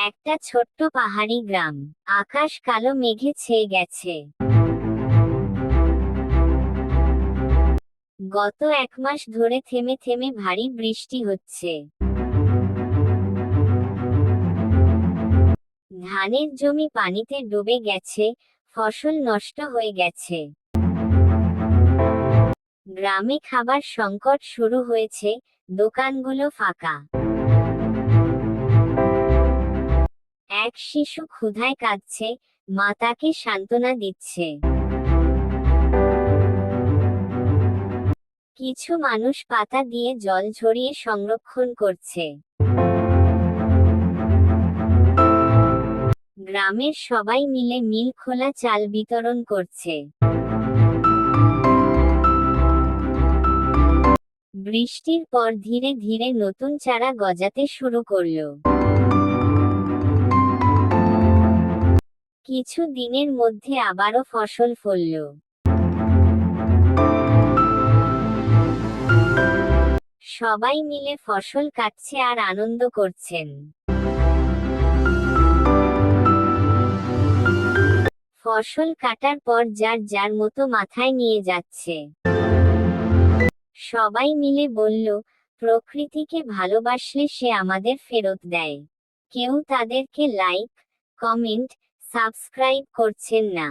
একটা ছোট্ট পাহাড়ি গ্রাম। আকাশ কালো মেঘে ছেয়ে গেছে। গত 1 মাস ধরে থেমে থেমে ভারী বৃষ্টি হচ্ছে। ধানের জমি পানিতে ডুবে গেছে, ফসল নষ্ট হয়ে গেছে। গ্রামে খাবার সংকট শুরু হয়েছে, দোকানগুলো ফাঁকা। এক শিশু ক্ষুধায় কাঁদছে, মা তাকে সান্ত্বনা দিচ্ছে। কিছু মানুষ পাতা দিয়ে জল ঝরিয়ে সংরক্ষণ করছে। গ্রামের সবাই মিলে মিল খোলা চাল বিতরণ করছে। বৃষ্টির পর ধীরে ধীরে নতুন চারা গজাতে শুরু করলো। কিছু দিনের মধ্যে আবারও ফসল ফলল। সবাই মিলে ফসল কাটছে আর আনন্দ করছেন। ফসল কাটার পর যার যার মতো মাথায় নিয়ে যাচ্ছে। সবাই মিলে বলল, প্রকৃতিকে ভালোবাসলে সে আমাদের ফেরত দেয়। কেউ তাদেরকে লাইক, কমেন্ট, সাবস্ক্রাইব করছেন না।